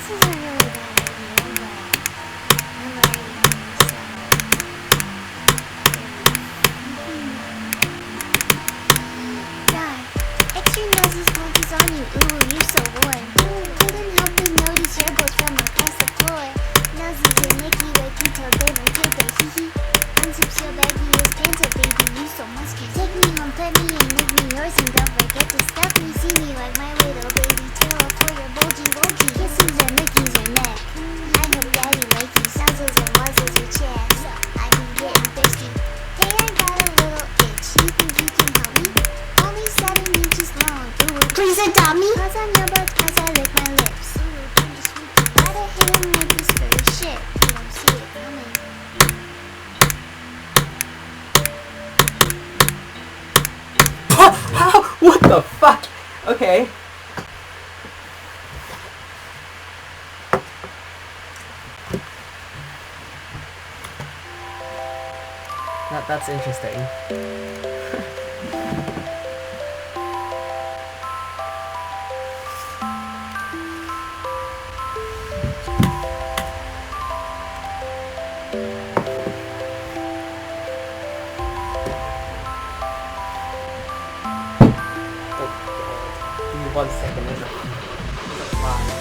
this is a really bad idea, but I'm already hungry, so... God, extra nosy smokies on you, ooh, you're so warm. Couldn't help but notice your goes from across the floor. Noses and Nicky Wakey till they don't take their hee-hee. Unzips your baggy his pants up, baby, you so musky. Take me home, pet me and make me yours, and don't forget to stuff me. See me like my little baby tail for your bulgy wokey. Kisses and lickies your neck. I hope daddy like you, nuzzles and wuzzles your chest. I've been getting thirsty. Hey, I got a little itch. You think you can help me? Only 7 inches long. Ooh, please adopt me. Cause on your butt as I lick my lips. Ooh, kinda sweet. Gotta hit him with this furry shit. You don't see it coming. What the fuck? Okay. That's interesting. Oh, give me 1 second. There's a fly.